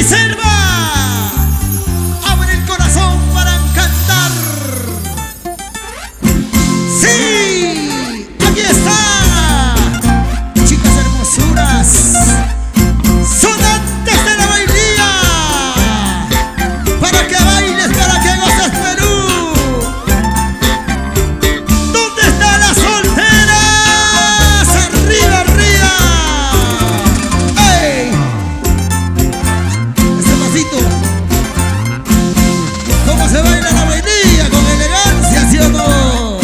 Selva, abre el corazón para cantar. Sí, aquí está, chicas hermosuras, sonantes de la bailía, para que bailes, para que goces, Perú. ¿Dónde están las solteras? Arriba, arriba. ¡Ey! Ese pasito, ¿cómo se baila la bailía? Con elegancia, ¿sí o no?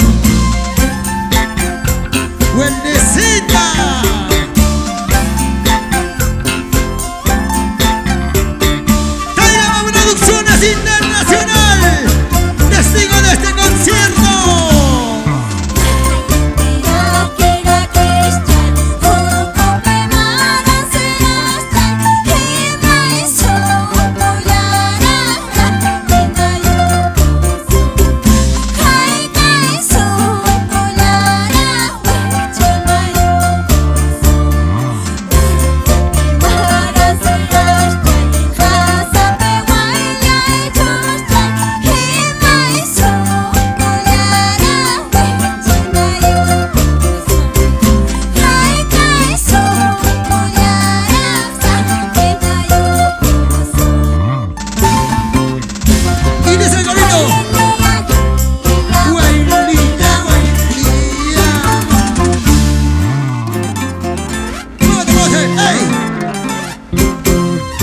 ¡Buenecita! Tairaba Producciones Internacional, testigo de este concierto.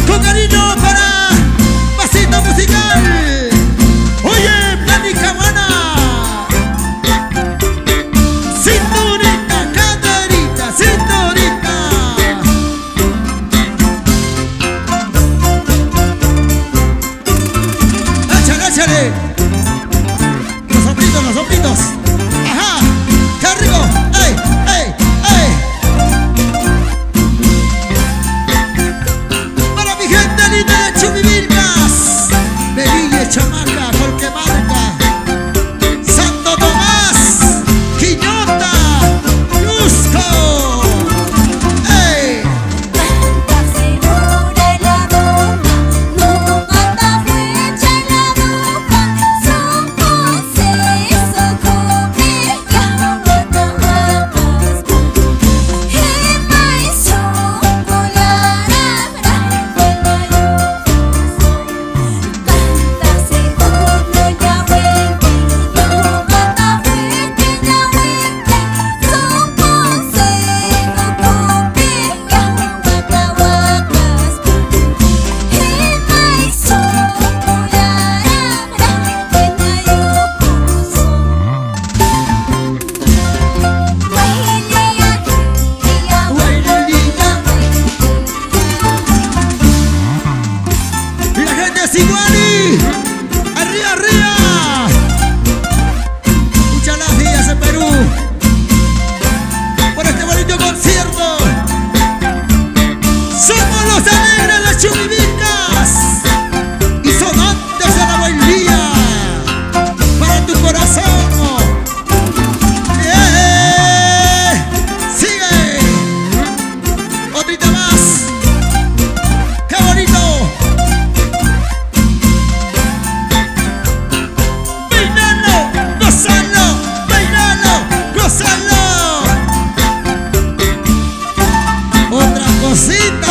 Con cariño para Pasito Musical. Oye, Planica Buena. Cinturita, caderita, cinturita. Échale, échale. Los hombritos, los hombritos. Ajá, qué rico. ¡Ey, ey, ey! Para mi gente linda de Chumivilcas, Melilla, Chamaca, Colquemarca, Santo Tomás, Quillota, Cusco. ¡Ey! Iguali, arriba, arriba. Muchas gracias en Perú por este bonito concierto. Somos los alegres de Chumivilcas y sonantes de la bailía para tu corazón. Sigue, otrita más. Qué bonito. Otra cosita.